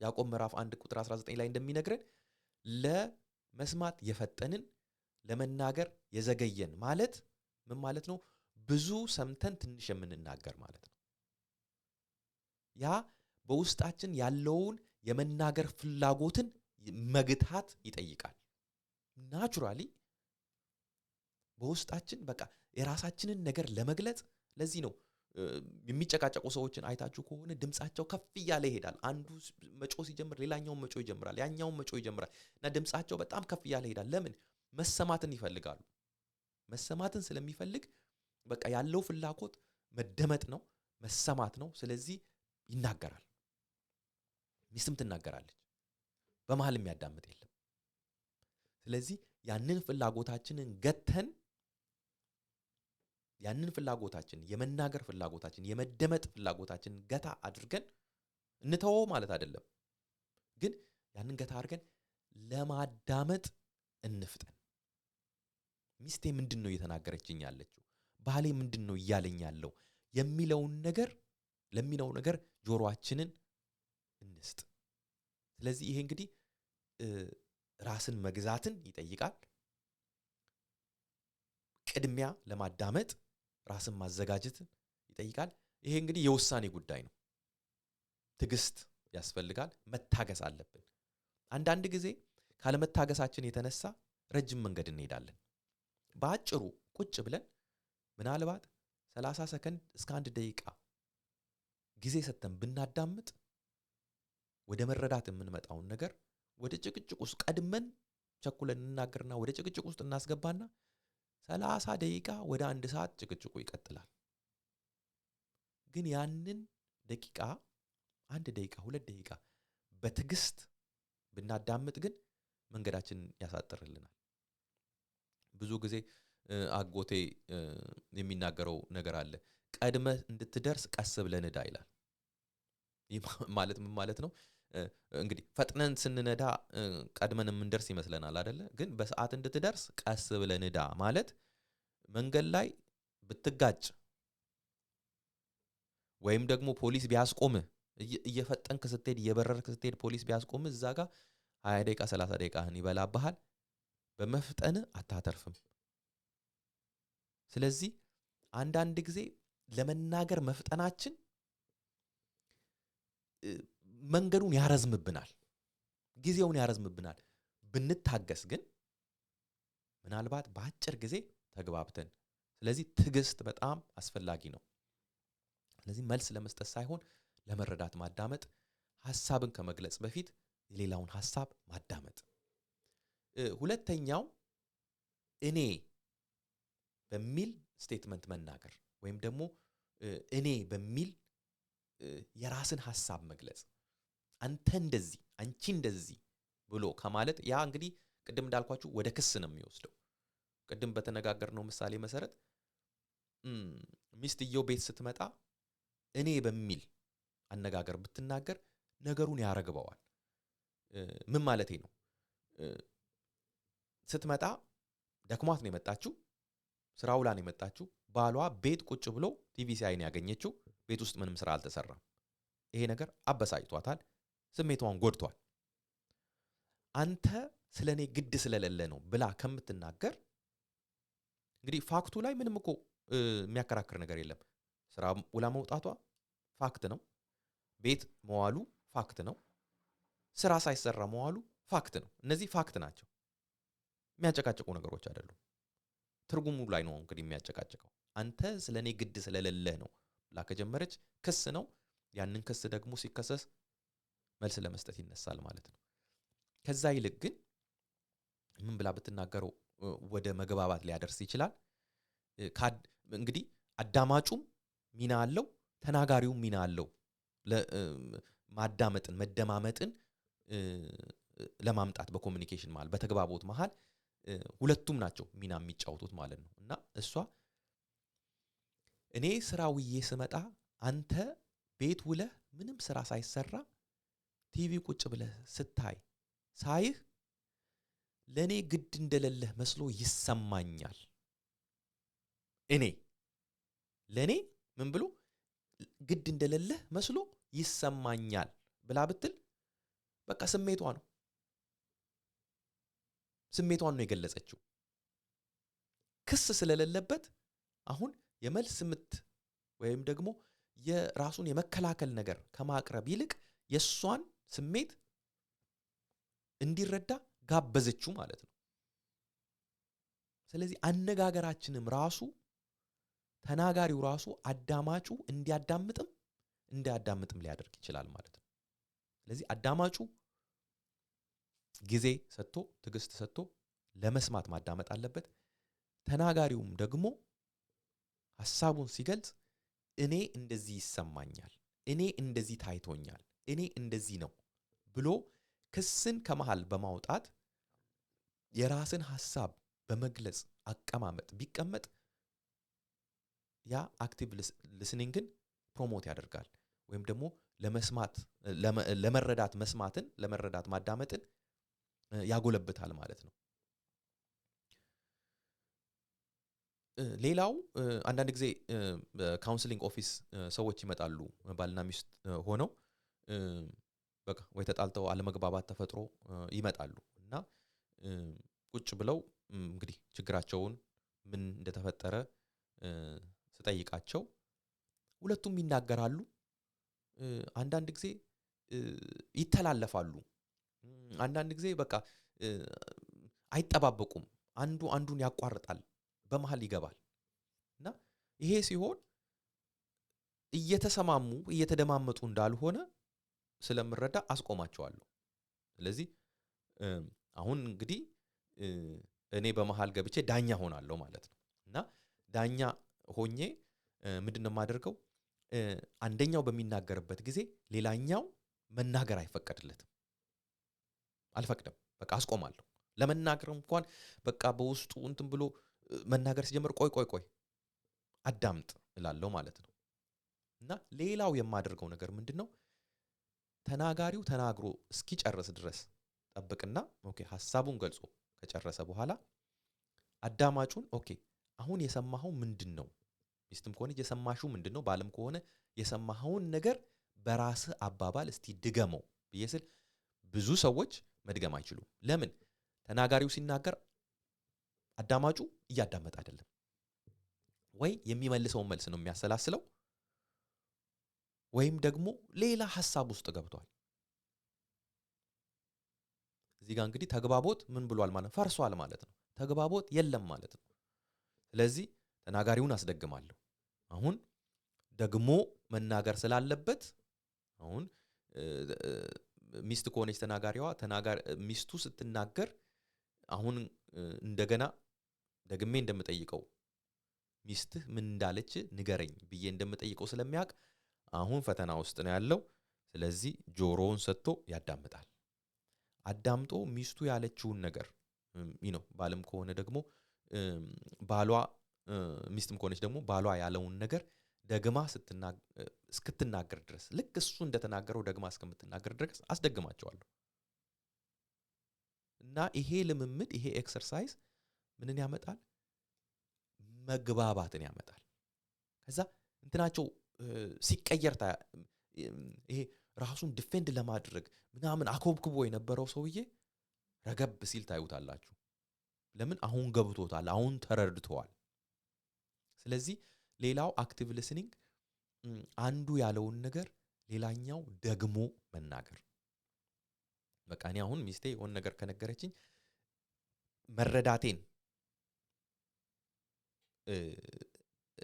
A: ያዕቆብ ምዕራፍ 1 ቁጥር 19 ላይ እንደሚነግረን ለመስማት የፈጠንን ለመናገር የዘገየን ማለት ምን ማለት ነው? ብዙ ሰምተን ትንሽ የምንናገር ማለት ነው። ያ በውስጣችን ያለውን የመናገር ፍላጎትን መግታት ይጠይቃል። ናቹራሊ በውስጣችን በቃ የራሳችንን ነገር ለመግለጽ ለዚህ ነው የሚጨቃጨቁ ሰዎችን አይታችሁ ከሆነ ድምጻቸው ከፍ እያለ ይሄዳል። አንዱ መጮ ሲጀምር ሌላኛው መጮ ይጀምራል፣ ያኛው መጮ ይጀምራል እና ድምጻቸው በጣም ከፍ እያለ ይሄዳል። ለምን? መሰማትን ይፈልጋሉ። መሰማትን ስለሚፈልግ በቃ ያለው ፍላጎት መደመጥ ነው፣ መሰማት ነው። ስለዚህ ይናገራል። ሚስትም ትናገራለች፣ በመሃል የሚያዳምጥ የለም። ስለዚህ ያንን ፍላጎታችንን ገተን ያንን ፍላጎታችን የመናገር ፍላጎታችን የመደመጥ ፍላጎታችን ገታ አድርገን እንተወው ማለት አይደለም፣ ግን ያንን ገታ አድርገን ለማዳመጥ እንፍጠን። ሚስቴ ምንድነው እየተናገረችኝ ያለችው? ባሌ ምንድነው እያለኝ ያለው ለሚለው ነገር ጆሮአችንን እንስጥ። ስለዚህ ይሄ እንግዲህ ራስን መግዛትን ይጠይቃል። ቅድሚያ ለማዳመጥ ራስን ማዘጋጀትን ይጠይቃል። ይሄ እንግዲህ የውሳኔ ጉዳይ ነው። ትዕግስት ያስፈልጋል። መታገስ አለብን። አንዳንድ ጊዜ ካለመታገሳችን የተነሳ ረጅም መንገድ እንሄዳለን። በአጭሩ ቁጭ ብለን ምናልባት 30 ሰከንድ እስከ 1 ደቂቃ ጊዜ ሰጥተን ብናዳምጥ ወደ መረዳት የምንመጣውን ነገር ወደ ጭቅጭቅ ውስጥ ቀድመን ቸኩለን እንናገርና ወደ ጭቅጭቅ ውስጥ እናስገባና 30 ደቂቃ ወደ 1 ሰዓት ጭቅጭቁ ይቀጥላል። ግን ያንን ደቂቃ 1 ደቂቃ 2 ደቂቃ በትዕግስት ብናዳምጥ ግን መንገዳችንን ያሳጥርልናል። ብዙ ጊዜ አጎቴ የሚናገረው ነገር አለ። ቀድመህ እንድትደርስ ቀስ ብለህ ንዳ ይላል። ይህ ማለት ምን ማለት ነው? እንግዲህ ፈጥነን ስንነዳ ቀድመን የምንደርስ ይመስለናል አይደለ? ግን በሰዓት እንድትደርስ ቀስ ብለህ ንዳ ማለት መንገድ ላይ ብትጋጭ ወይም ደግሞ ፖሊስ ቢያስቆምህ እየፈጠንክ ስትሄድ እየበረርክ ስትሄድ ፖሊስ ቢያስቆምህ እዛ ጋር 20 ደቂቃ 30 ደቂቃህን ይበላብሃል። በመፍጠን አታተርፍም። ስለዚህ አንዳንድ ጊዜ ለመናገር መፍጠናችን መንገዱን ያረዝምብናል፣ ጊዜውን ያረዝምብናል። ብንታገስ ግን ምናልባት በአጭር ጊዜ ተግባብተን። ስለዚህ ትዕግስት በጣም አስፈላጊ ነው። ስለዚህ መልስ ለመስጠት ሳይሆን ለመረዳት ማዳመጥ፣ ሐሳብን ከመግለጽ በፊት የሌላውን ሐሳብ ማዳመጥ። ሁለተኛው እኔ በሚል ስቴትመንት መናገር ወይም ደግሞ እኔ በሚል የራስን ሐሳብ መግለጽ። አንተ እንደዚህ፣ አንቺ እንደዚህ ብሎ ከማለት ያ እንግዲህ ቅድም እንዳልኳችሁ ወደ ክስ ነው የሚወስደው። ቅድም በተነጋገርነው ምሳሌ መሰረት ሚስትየው ቤት ስትመጣ እኔ በሚል አነጋገር ብትናገር ነገሩን ያረግበዋል። ምን ማለቴ ነው? ስትመጣ ደክሟት ነው የመጣችው፣ ስራ ውላ ነው የመጣችው። ባሏ ቤት ቁጭ ብሎ ቲቪ ሲያይ ነው ያገኘችው። ቤት ውስጥ ምንም ስራ አልተሰራም። ይሄ ነገር አበሳጭቷታል፣ ስሜቷን ጎድቷል። አንተ ስለኔ ግድ ስለሌለ ነው ብላ ከምትናገር እንግዲህ ፋክቱ ላይ ምንም እኮ የሚያከራክር ነገር የለም። ስራ ውላ መውጣቷ ፋክት ነው። ቤት መዋሉ ፋክት ነው። ስራ ሳይሰራ መዋሉ ፋክት ነው። እነዚህ ፋክት ናቸው። የሚያጨቃጭቁ ነገሮች አይደሉም። ትርጉሙ ላይ ነው እንግዲህ የሚያጨቃጭቀው። አንተ ስለኔ ግድ ስለሌለህ ነው ብላ ከጀመረች ክስ ነው። ያንን ክስ ደግሞ ሲከሰስ መልስ ለመስጠት ይነሳል ማለት ነው። ከዛ ይልቅ ግን ምን ብላ ብትናገረው ወደ መግባባት ሊያደርስ ይችላል። እንግዲህ አዳማጩም ሚና አለው፣ ተናጋሪውም ሚና አለው። ማዳመጥን መደማመጥን ለማምጣት በኮሚኒኬሽን መሃል በተግባቦት መሃል ሁለቱም ናቸው ሚና የሚጫወቱት ማለት ነው። እና እሷ እኔ ስራ ውዬ ስመጣ አንተ ቤት ውለህ ምንም ስራ ሳይሰራ ቲቪ ቁጭ ብለህ ስታይ ሳይህ ለኔ ግድ እንደሌለህ መስሎ ይሰማኛል። እኔ ለኔ ምን ብሎ ግድ እንደሌለህ መስሎ ይሰማኛል ብላ ብትል በቃ ስሜቷን ነው የገለጸችው። ክስ ስለሌለበት አሁን የመልስ ምት ወይም ደግሞ የራሱን የመከላከል ነገር ከማቅረብ ይልቅ የሷን ስሜት እንዲረዳ ጋበዘችው ማለት ነው። ስለዚህ አነጋገራችንም ራሱ ተናጋሪው ራሱ አዳማጩ እንዲያዳምጥም እንዳያዳምጥም ሊያደርግ ይችላል ማለት ነው። ስለዚህ አዳማጩ ጊዜ ሰጥቶ ትዕግስት ሰጥቶ ለመስማት ማዳመጥ አለበት። ተናጋሪውም ደግሞ ሐሳቡን ሲገልጽ እኔ እንደዚህ ይሰማኛል፣ እኔ እንደዚህ ታይቶኛል፣ እኔ እንደዚህ ነው ብሎ ክስን ከመሃል በማውጣት የራስን ሐሳብ በመግለጽ አቀማመጥ ቢቀመጥ ያ አክቲቭ ሊስኒንግን ፕሮሞት ያደርጋል ወይም ደግሞ ለመስማት ለመረዳት መስማትን ለመረዳት ማዳመጥን ያጎለብታል ማለት ነው። ሌላው አንዳንድ ጊዜ በካውንስሊንግ ኦፊስ ሰዎች ይመጣሉ ባልና ሚስት ሆነው በቃ ወይ ተጣልተው አለመግባባት ተፈጥሮ ይመጣሉ እና ቁጭ ብለው እንግዲህ ችግራቸውን ምን እንደተፈጠረ ስጠይቃቸው ሁለቱም ይናገራሉ። አንዳንድ ጊዜ ይተላለፋሉ። አንዳንድ ጊዜ በቃ አይጠባበቁም። አንዱ አንዱን ያቋርጣል፣ በመሃል ይገባል እና ይሄ ሲሆን እየተሰማሙ እየተደማመጡ እንዳልሆነ ስለምረዳ አስቆማቸዋለሁ። ስለዚህ አሁን እንግዲህ እኔ በመሃል ገብቼ ዳኛ ሆናለሁ ማለት ነው እና ዳኛ ሆኜ ምንድነው የማደርገው? አንደኛው በሚናገርበት ጊዜ ሌላኛው መናገር አይፈቀድለትም። አልፈቅድም። በቃ አስቆማለሁ። ለመናገር እንኳን በቃ በውስጡ እንትን ብሎ መናገር ሲጀምር ቆይ አዳምጥ እላለሁ ማለት ነው። እና ሌላው የማደርገው ነገር ምንድነው? ተናጋሪው ተናግሮ እስኪጨርስ ድረስ ጠብቅና ኦኬ ሐሳቡን ገልጾ ከጨረሰ በኋላ አዳማጩን ኦኬ አሁን የሰማኸው ምንድነው? ሚስትም ከሆነች የሰማሽው ምንድነው? ባልም ከሆነ የሰማኸውን ነገር በራስህ አባባል እስቲ ድገመው ብዬ ስል ብዙ ሰዎች መድገም አይችሉም። ለምን? ተናጋሪው ሲናገር አዳማጩ እያዳመጠ አይደለም። ወይ የሚመልሰውን መልስ ነው የሚያሰላስለው ወይም ደግሞ ሌላ ሐሳብ ውስጥ ገብቷል። እዚህ ጋር እንግዲህ ተግባቦት ምን ብሏል ማለት ነው? ፈርሷል ማለት ነው። ተግባቦት የለም ማለት ነው። ስለዚህ ተናጋሪውን አስደግማለሁ። አሁን ደግሞ መናገር ስላለበት አሁን ሚስት ከሆነች ተናጋሪዋ ሚስቱ ስትናገር አሁን እንደገና ደግሜ እንደምጠይቀው ሚስትህ ምን እንዳለች ንገረኝ ብዬ እንደምጠይቀው ስለሚያውቅ አሁን ፈተና ውስጥ ነው ያለው። ስለዚህ ጆሮውን ሰጥቶ ያዳምጣል። አዳምጦ ሚስቱ ያለችውን ነገር ባልም ከሆነ ደግሞ ባሏ ሚስትም ከሆነች ደግሞ ባሏ ያለውን ነገር ደግማ እስክትናገር ድረስ ልክ እሱ እንደተናገረው ደግማ እስከምትናገር ድረስ አስደግማቸዋለሁ። እና ይሄ ልምምድ ይሄ ኤክሰርሳይዝ ምንን ያመጣል? መግባባትን ያመጣል። ከዛ እንትናቸው ሲቀየር ይሄ ራሱን ዲፌንድ ለማድረግ ምናምን አኮብክቦ የነበረው ሰውዬ ረገብ ሲል ታዩታላችሁ። ለምን? አሁን ገብቶታል፣ አሁን ተረድቷል። ስለዚህ ሌላው አክቲቭ ሊስኒንግ አንዱ ያለውን ነገር ሌላኛው ደግሞ መናገር። በቃ እኔ አሁን ሚስቴ የሆነ ነገር ከነገረችኝ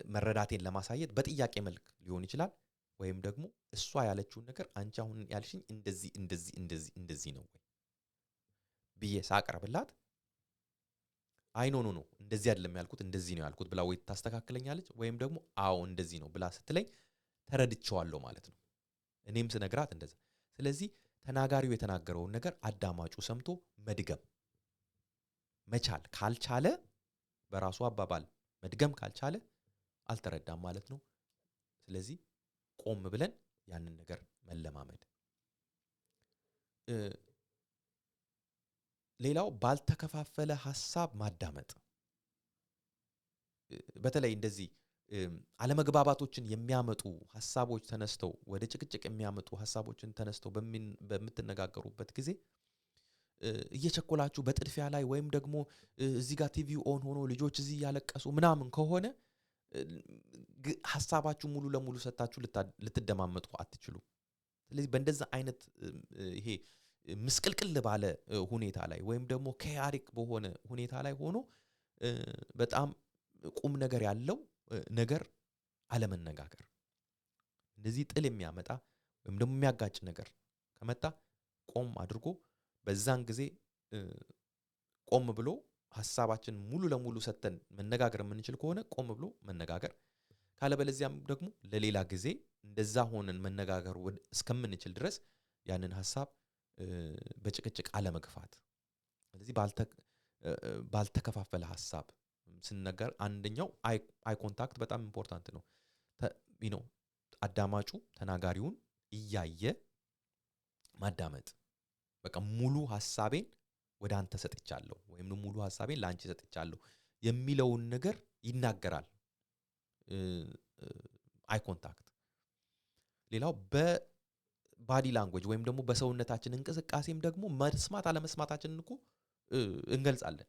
A: መረዳቴን ለማሳየት በጥያቄ መልክ ሊሆን ይችላል። ወይም ደግሞ እሷ ያለችውን ነገር አንቺ አሁን ያልሽኝ እንደዚህ ነው ወይ ብዬ ሳቀርብላት አይ ኖ እንደዚህ አይደለም ያልኩት እንደዚህ ነው ያልኩት ብላ ወይ ታስተካክለኛለች ወይም ደግሞ አዎ እንደዚህ ነው ብላ ስትለኝ ተረድቼዋለሁ ማለት ነው። እኔም ስነግራት እንደዛ። ስለዚህ ተናጋሪው የተናገረውን ነገር አዳማጩ ሰምቶ መድገም መቻል ካልቻለ በራሱ አባባል መድገም ካልቻለ አልተረዳም ማለት ነው። ስለዚህ ቆም ብለን ያንን ነገር መለማመድ። ሌላው ባልተከፋፈለ ሐሳብ ማዳመጥ። በተለይ እንደዚህ አለመግባባቶችን የሚያመጡ ሐሳቦች ተነስተው ወደ ጭቅጭቅ የሚያመጡ ሐሳቦችን ተነስተው በምትነጋገሩበት ጊዜ እየቸኮላችሁ በጥድፊያ ላይ ወይም ደግሞ እዚህ ጋር ቲቪው ኦን ሆኖ ልጆች እዚህ ያለቀሱ ምናምን ከሆነ ሐሳባችሁ ሙሉ ለሙሉ ሰጣችሁ ልትደማመጡ አትችሉም። ስለዚህ በእንደዛ አይነት ይሄ ምስቅልቅል ባለ ሁኔታ ላይ ወይም ደግሞ ከያሪክ በሆነ ሁኔታ ላይ ሆኖ በጣም ቁም ነገር ያለው ነገር አለመነጋገር። እንደዚህ ጥል የሚያመጣ ወይም ደግሞ የሚያጋጭ ነገር ከመጣ ቆም አድርጎ በዛን ጊዜ ቆም ብሎ ሐሳባችን ሙሉ ለሙሉ ሰተን መነጋገር የምንችል ከሆነ ቆም ብሎ መነጋገር፣ ካለበለዚያም ደግሞ ለሌላ ጊዜ እንደዛ ሆነን መነጋገር እስከምንችል ድረስ ያንን ሐሳብ በጭቅጭቅ አለመግፋት። ስለዚህ ባልተከፋፈለ ሐሳብ ስንነገር አንደኛው አይ ኮንታክት በጣም ኢምፖርታንት ነው። አዳማጩ ተናጋሪውን እያየ ማዳመጥ። በቃ ሙሉ ሐሳቤን ወደ አንተ ሰጥቻለሁ ወይም ሙሉ ሐሳቤን ለአንቺ ሰጥቻለሁ የሚለውን ነገር ይናገራል አይ ኮንታክት። ሌላው በባዲ ላንጉዌጅ ወይም ደግሞ በሰውነታችን እንቅስቃሴም ደግሞ መስማት አለመስማታችንን እኮ እንገልጻለን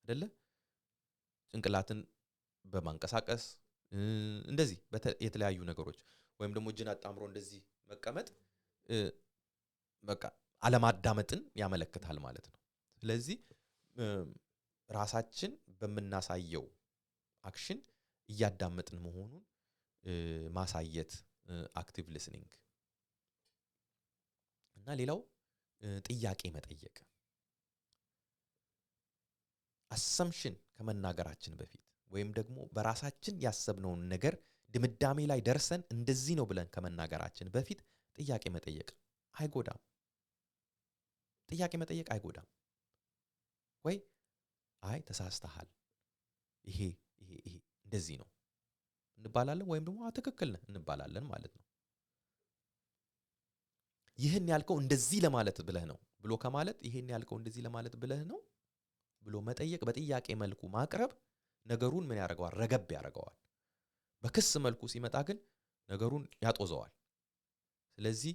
A: አይደለ? ጭንቅላትን በማንቀሳቀስ እንደዚህ የተለያዩ ነገሮች ወይም ደግሞ እጅን አጣምሮ እንደዚህ መቀመጥ በቃ አለማዳመጥን ያመለክታል ማለት ነው። ስለዚህ ራሳችን በምናሳየው አክሽን እያዳመጥን መሆኑን ማሳየት አክቲቭ ሊስኒንግ። እና ሌላው ጥያቄ መጠየቅ። አሰምሽን ከመናገራችን በፊት ወይም ደግሞ በራሳችን ያሰብነውን ነገር ድምዳሜ ላይ ደርሰን እንደዚህ ነው ብለን ከመናገራችን በፊት ጥያቄ መጠየቅ አይጎዳም። ጥያቄ መጠየቅ አይጎዳም። ወይ አይ ተሳስተሃል፣ ይሄ እንደዚህ ነው እንባላለን ወይም ደግሞ ትክክል ነህ እንባላለን ማለት ነው። ይህን ያልከው እንደዚህ ለማለት ብለህ ነው ብሎ ከማለት ይህን ያልከው እንደዚህ ለማለት ብለህ ነው ብሎ መጠየቅ፣ በጥያቄ መልኩ ማቅረብ ነገሩን ምን ያደርገዋል? ረገብ ያደርገዋል። በክስ መልኩ ሲመጣ ግን ነገሩን ያጦዘዋል። ስለዚህ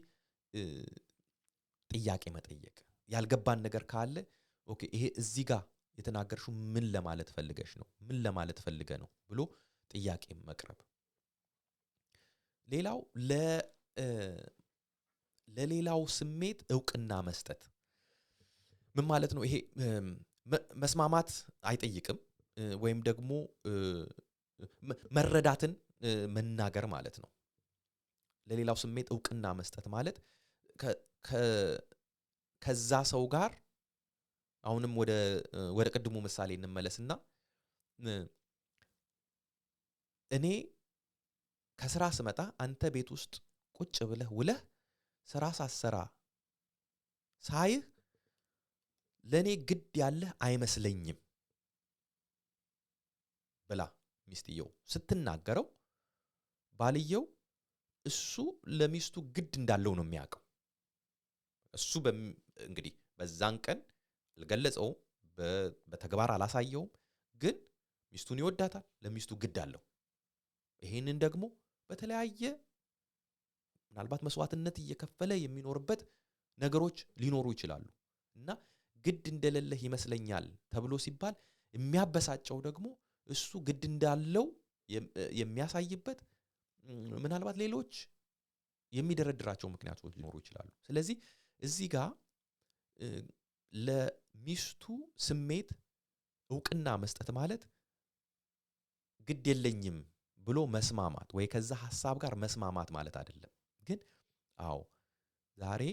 A: ጥያቄ መጠየቅ፣ ያልገባን ነገር ካለ ኦኬ ይሄ እዚህ ጋር የተናገርሽው ምን ለማለት ፈልገሽ ነው? ምን ለማለት ፈልገ ነው ብሎ ጥያቄ መቅረብ። ሌላው ለሌላው ስሜት እውቅና መስጠት ምን ማለት ነው? ይሄ መስማማት አይጠይቅም ወይም ደግሞ መረዳትን መናገር ማለት ነው። ለሌላው ስሜት እውቅና መስጠት ማለት ከዛ ሰው ጋር አሁንም ወደ ቅድሙ ምሳሌ እንመለስና እኔ ከስራ ስመጣ አንተ ቤት ውስጥ ቁጭ ብለህ ውለህ ስራ ሳሰራ ሳይህ ለኔ ግድ ያለህ አይመስለኝም ብላ ሚስትየው ስትናገረው ባልየው እሱ ለሚስቱ ግድ እንዳለው ነው የሚያውቀው። እሱ እንግዲህ በዛን ቀን አልገለጸውም፣ በተግባር አላሳየውም፣ ግን ሚስቱን ይወዳታል፣ ለሚስቱ ግድ አለው። ይሄንን ደግሞ በተለያየ ምናልባት መስዋዕትነት እየከፈለ የሚኖርበት ነገሮች ሊኖሩ ይችላሉ እና ግድ እንደሌለህ ይመስለኛል ተብሎ ሲባል የሚያበሳጨው ደግሞ እሱ ግድ እንዳለው የሚያሳይበት ምናልባት ሌሎች የሚደረድራቸው ምክንያቶች ሊኖሩ ይችላሉ። ስለዚህ እዚህ ጋር ለሚስቱ ስሜት እውቅና መስጠት ማለት ግድ የለኝም ብሎ መስማማት ወይ ከዛ ሐሳብ ጋር መስማማት ማለት አይደለም። ግን አዎ ዛሬ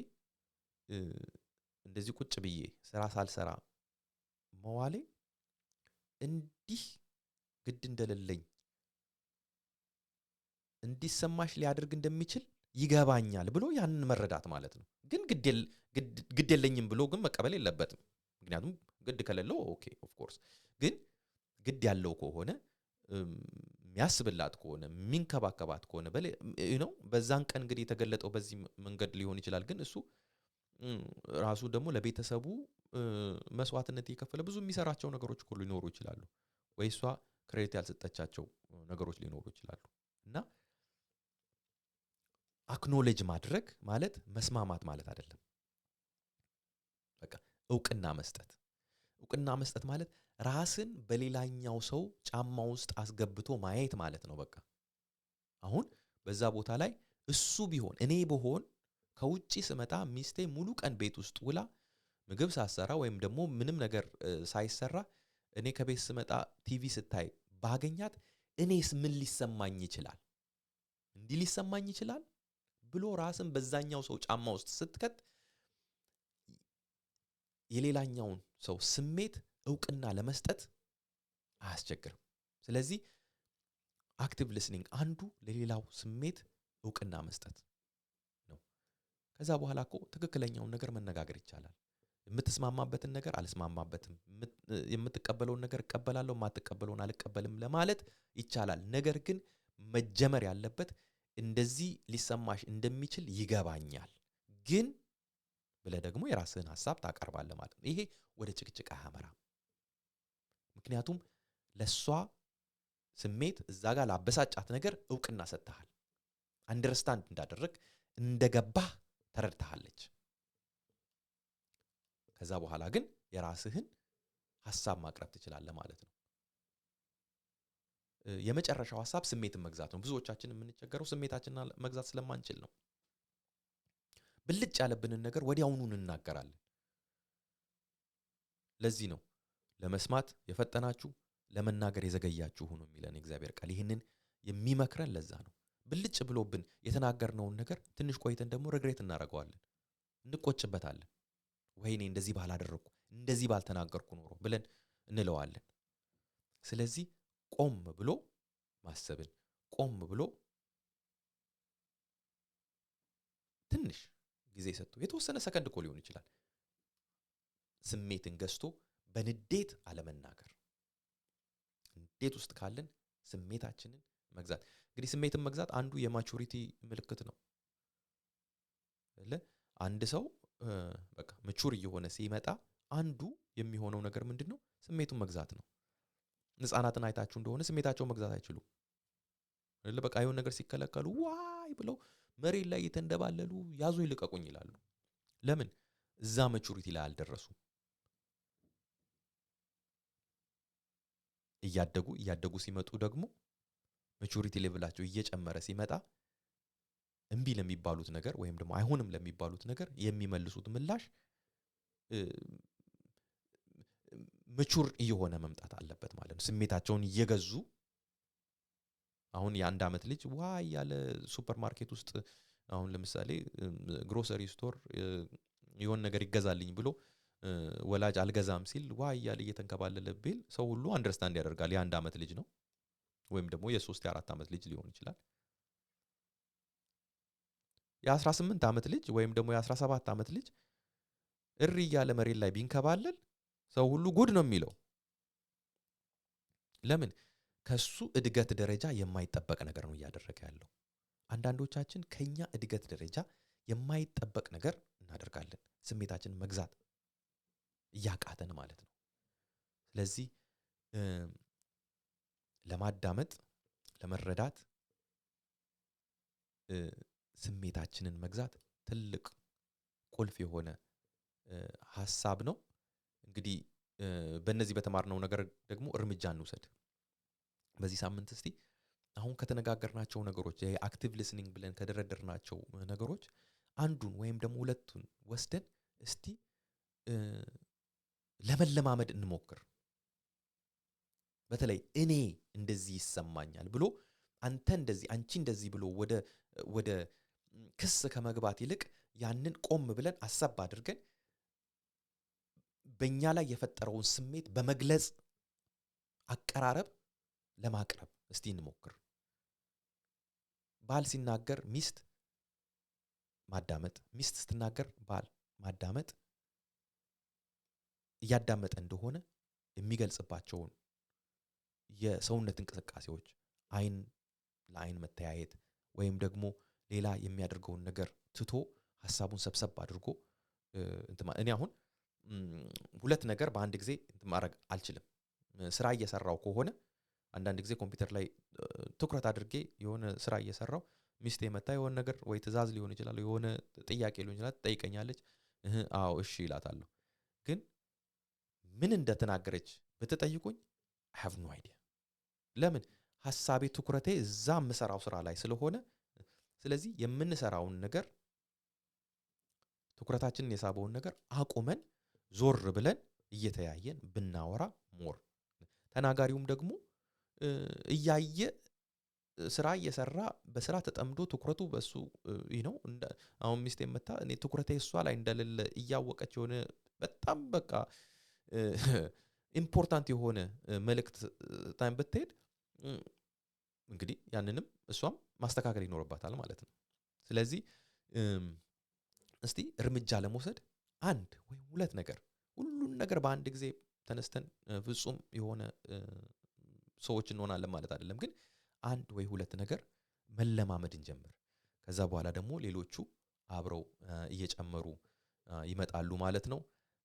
A: እንደዚህ ቁጭ ብዬ ስራ ሳልሰራ መዋሌ እንዲህ ግድ እንደሌለኝ እንዲሰማሽ ሊያደርግ እንደሚችል ይገባኛል ብሎ ያንን መረዳት ማለት ነው። ግን ግድ የለኝም ብሎ ግን መቀበል የለበትም። ምክንያቱም ግድ ከሌለው ኦኬ ኦፍ ኮርስ፣ ግን ግድ ያለው ከሆነ የሚያስብላት ከሆነ የሚንከባከባት ከሆነ ነው በዛን ቀን እንግዲህ የተገለጠው በዚህ መንገድ ሊሆን ይችላል። ግን እሱ ራሱ ደግሞ ለቤተሰቡ መስዋዕትነት እየከፈለ ብዙ የሚሰራቸው ነገሮች ሁሉ ሊኖሩ ይችላሉ። ወይ እሷ ክሬዲት ያልሰጠቻቸው ነገሮች ሊኖሩ ይችላሉ። እና አክኖሌጅ ማድረግ ማለት መስማማት ማለት አይደለም። በቃ እውቅና መስጠት ማለት ራስን በሌላኛው ሰው ጫማ ውስጥ አስገብቶ ማየት ማለት ነው። በቃ አሁን በዛ ቦታ ላይ እሱ ቢሆን እኔ ብሆን ከውጪ ስመጣ ሚስቴ ሙሉ ቀን ቤት ውስጥ ውላ ምግብ ሳሰራ ወይም ደግሞ ምንም ነገር ሳይሰራ እኔ ከቤት ስመጣ ቲቪ ስታይ ባገኛት እኔስ ምን ሊሰማኝ ይችላል? እንዲህ ሊሰማኝ ይችላል ብሎ ራስን በዛኛው ሰው ጫማ ውስጥ ስትከት የሌላኛውን ሰው ስሜት እውቅና ለመስጠት አያስቸግርም። ስለዚህ አክቲቭ ሊስኒንግ አንዱ ለሌላው ስሜት እውቅና መስጠት ነው። ከዛ በኋላ እኮ ትክክለኛውን ነገር መነጋገር ይቻላል። የምትስማማበትን ነገር አልስማማበትም፣ የምትቀበለውን ነገር እቀበላለሁ፣ የማትቀበለውን አልቀበልም ለማለት ይቻላል። ነገር ግን መጀመር ያለበት እንደዚህ ሊሰማሽ እንደሚችል ይገባኛል ግን ብለህ ደግሞ የራስህን ሐሳብ ታቀርባለህ ማለት ነው። ይሄ ወደ ጭቅጭቅ አያመራም። ምክንያቱም ለሷ ስሜት እዛ ጋር ላበሳጫት ነገር እውቅና ሰጥተሃል። አንደርስታንድ እንዳደረግ እንደገባህ ተረድተሃለች። ከዛ በኋላ ግን የራስህን ሐሳብ ማቅረብ ትችላለህ ማለት ነው። የመጨረሻው ሐሳብ ስሜትን መግዛት ነው። ብዙዎቻችን የምንቸገረው ስሜታችንን መግዛት ስለማንችል ነው። ብልጭ ያለብንን ነገር ወዲያውኑ እንናገራለን። ለዚህ ነው ለመስማት የፈጠናችሁ ለመናገር የዘገያችሁ ሁኑ የሚለን የእግዚአብሔር ቃል። ይህንን የሚመክረን ለዛ ነው። ብልጭ ብሎብን የተናገርነውን ነገር ትንሽ ቆይተን ደግሞ ሬግሬት እናደርገዋለን፣ እንቆጭበታለን። ወይኔ እንደዚህ ባላደረኩ እንደዚህ ባልተናገርኩ ኖሮ ብለን እንለዋለን። ስለዚህ ቆም ብሎ ማሰብን፣ ቆም ብሎ ትንሽ ጊዜ ሰጥቶ የተወሰነ ሰከንድ እኮ ሊሆን ይችላል ስሜትን ገዝቶ በንዴት አለመናገር። ንዴት ውስጥ ካለን ስሜታችንን መግዛት እንግዲህ ስሜትን መግዛት አንዱ የማቹሪቲ ምልክት ነው አይደለ? አንድ ሰው በቃ ምቹር እየሆነ ሲመጣ አንዱ የሚሆነው ነገር ምንድነው? ስሜቱን መግዛት ነው። ህፃናትን አይታችሁ እንደሆነ ስሜታቸውን መግዛት አይችሉም አይደለ? በቃ የሆነ ነገር ሲከለከሉ ዋይ ብለው መሬት ላይ እየተንደባለሉ ያዙ ይልቀቁኝ ይላሉ። ለምን? እዛ ማቹሪቲ ላይ አልደረሱም። እያደጉ ሲመጡ ደግሞ ማቹሪቲ ሌቭላቸው እየጨመረ ሲመጣ እምቢ ለሚባሉት ነገር ወይም ደግሞ አይሆንም ለሚባሉት ነገር የሚመልሱት ምላሽ ምቹር እየሆነ መምጣት አለበት ማለት ነው። ስሜታቸውን እየገዙ አሁን የ1 ዓመት ልጅ ዋይ ያለ ሱፐር ማርኬት ውስጥ አሁን ለምሳሌ ግሮሰሪ ስቶር የሆነ ነገር ይገዛልኝ ብሎ ወላጅ አልገዛም ሲል ዋይ ያለ እየተንከባለለ ቢል ሰው ሁሉ አንደርስታንድ ያደርጋል። የ1 ዓመት ልጅ ነው ወይም ደግሞ የ3 የ4 ዓመት ልጅ ሊሆን ይችላል። የ18 ዓመት ልጅ ወይም ደግሞ የ17 ዓመት ልጅ እሪ ያለ መሬት ላይ ቢንከባለል ሰው ሁሉ ጉድ ነው የሚለው። ለምን? ከሱ እድገት ደረጃ የማይጠበቅ ነገር ነው እያደረገ ያለው። አንዳንዶቻችን ከኛ እድገት ደረጃ የማይጠበቅ ነገር እናደርጋለን። ስሜታችንን መግዛት እያቃተን ማለት ነው። ስለዚህ ለማዳመጥ ለመረዳት ስሜታችንን መግዛት ትልቅ ቁልፍ የሆነ ሐሳብ ነው። እንግዲህ በእነዚህ በተማርነው ነገር ደግሞ እርምጃ እንውሰድ። በዚህ ሳምንት እስቲ አሁን ከተነጋገርናቸው ነገሮች የአክቲቭ ሊስኒንግ ብለን ከደረደርናቸው ነገሮች አንዱን ወይም ደግሞ ሁለቱን ወስደን እስቲ ለመለማመድ እንሞክር። በተለይ እኔ እንደዚህ ይሰማኛል ብሎ አንተ እንደዚህ አንቺ እንደዚህ ብሎ ወደ ክስ ከመግባት ይልቅ ያንን ቆም ብለን አሰብ አድርገን በእኛ ላይ የፈጠረውን ስሜት በመግለጽ አቀራረብ ለማቅረብ እስቲ እንሞክር። ባል ሲናገር ሚስት ማዳመጥ፣ ሚስት ስትናገር ባል ማዳመጥ፣ እያዳመጠ እንደሆነ የሚገልጽባቸውን የሰውነት እንቅስቃሴዎች፣ አይን ለአይን መተያየት ወይም ደግሞ ሌላ የሚያደርገውን ነገር ትቶ ሐሳቡን ሰብሰብ አድርጎ እኔ አሁን ሁለት ነገር በአንድ ጊዜ ማድረግ አልችልም። ስራ እየሰራው ከሆነ አንዳንድ ጊዜ ኮምፒውተር ላይ ትኩረት አድርጌ የሆነ ስራ እየሰራው ሚስቴ መታ የሆነ ነገር ወይ ትእዛዝ ሊሆን ይችላል የሆነ ጥያቄ ሊሆን ይችላል ትጠይቀኛለች። አዎ እሺ እላታለሁ። ግን ምን እንደተናገረች ብትጠይቁኝ I have no idea። ለምን? ሐሳቤ ትኩረቴ እዛ የምሰራው ስራ ላይ ስለሆነ። ስለዚህ የምንሰራውን ነገር ትኩረታችንን የሳበውን ነገር አቁመን ዞር ብለን እየተያየን ብናወራ ሞር ተናጋሪውም ደግሞ እያየ ስራ እየሰራ በስራ ተጠምዶ ትኩረቱ በሱ ነው። አሁን ሚስቴ መታ እኔ ትኩረቴ እሷ ላይ እንደሌለ እያወቀች የሆነ በጣም በቃ ኢምፖርታንት የሆነ መልእክት ታይም ብትሄድ እንግዲህ ያንንም እሷም ማስተካከል ይኖርባታል ማለት ነው። ስለዚህ እስቲ እርምጃ ለመውሰድ አንድ ወይ ሁለት ነገር ሁሉን ነገር በአንድ ጊዜ ተነስተን ፍጹም የሆነ ሰዎች እንሆናለን ማለት አይደለም። ግን አንድ ወይ ሁለት ነገር መለማመድ እንጀምር። ከዛ በኋላ ደግሞ ሌሎቹ አብረው እየጨመሩ ይመጣሉ ማለት ነው።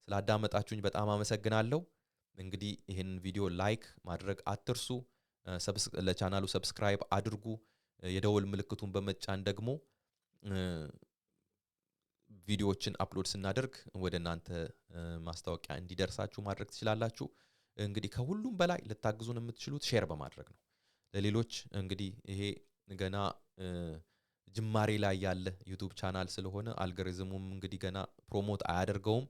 A: ስላዳመጣችሁኝ በጣም አመሰግናለሁ። እንግዲህ ይሄንን ቪዲዮ ላይክ ማድረግ አትርሱ። ለቻናሉ ሰብስክራይብ አድርጉ። የደወል ምልክቱን በመጫን ደግሞ ቪዲዮዎችን አፕሎድ ስናደርግ ወደ እናንተ ማስታወቂያ እንዲደርሳችሁ ማድረግ ትችላላችሁ። እንግዲህ ከሁሉም በላይ ልታግዙን የምትችሉት ሼር በማድረግ ነው። ለሌሎች እንግዲህ ይሄ ገና ጅማሬ ላይ ያለ ዩቲዩብ ቻናል ስለሆነ አልጎሪዝሙም እንግዲህ ገና ፕሮሞት አያደርገውም።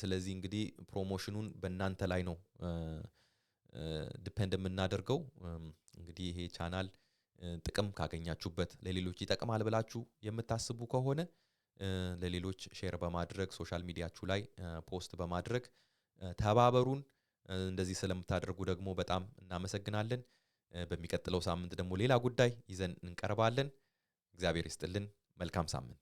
A: ስለዚህ እንግዲህ ፕሮሞሽኑን በእናንተ ላይ ነው ዲፔንድ የምናደርገው። እንግዲህ ይሄ ቻናል ጥቅም ካገኛችሁበት ለሌሎች ይጠቅማል ብላችሁ የምታስቡ ከሆነ ለሌሎች ሼር በማድረግ ሶሻል ሚዲያችሁ ላይ ፖስት በማድረግ ተባበሩን። እንደዚህ ስለምታደርጉ ደግሞ በጣም እናመሰግናለን። በሚቀጥለው ሳምንት ደግሞ ሌላ ጉዳይ ይዘን እንቀርባለን። እግዚአብሔር ይስጥልን። መልካም ሳምንት